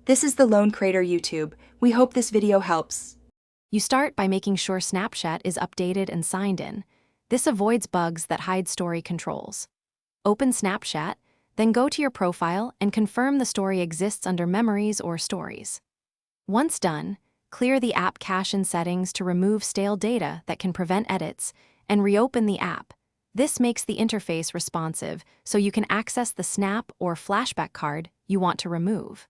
This is the Lone Crater YouTube. We hope this video helps. You start by making sure Snapchat is updated and signed in. This avoids bugs that hide story controls. Open Snapchat, then go to your profile and confirm the story exists under Memories or Stories. Once done, clear the app cache and settings to remove stale data that can prevent edits, and reopen the app. This makes the interface responsive so you can access the Snap or Flashback card you want to remove.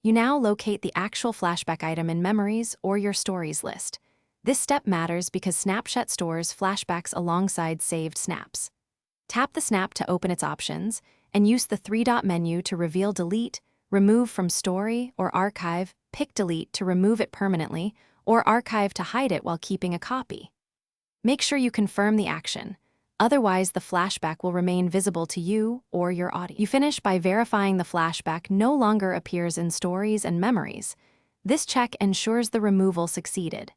You now locate the actual Flashback item in Memories or your Stories list. This step matters because Snapchat stores flashbacks alongside saved snaps. Tap the snap to open its options, and use the three-dot menu to reveal Delete, Remove from Story, or Archive. Pick Delete to remove it permanently, or Archive to hide it while keeping a copy. Make sure you confirm the action. Otherwise, the flashback will remain visible to you or your audience. You finish by verifying the flashback no longer appears in Stories and Memories. This check ensures the removal succeeded.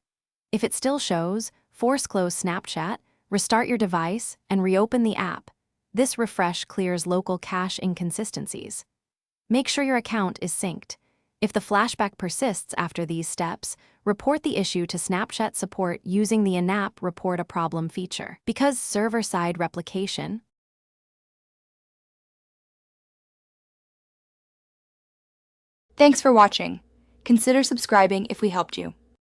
If it still shows, force close Snapchat, restart your device, and reopen the app. This refresh clears local cache inconsistencies. Make sure your account is synced. If the flashback persists after these steps, report the issue to Snapchat support using the in-app Report a Problem feature. Because server-side replication. Thanks for watching. Consider subscribing if we helped you.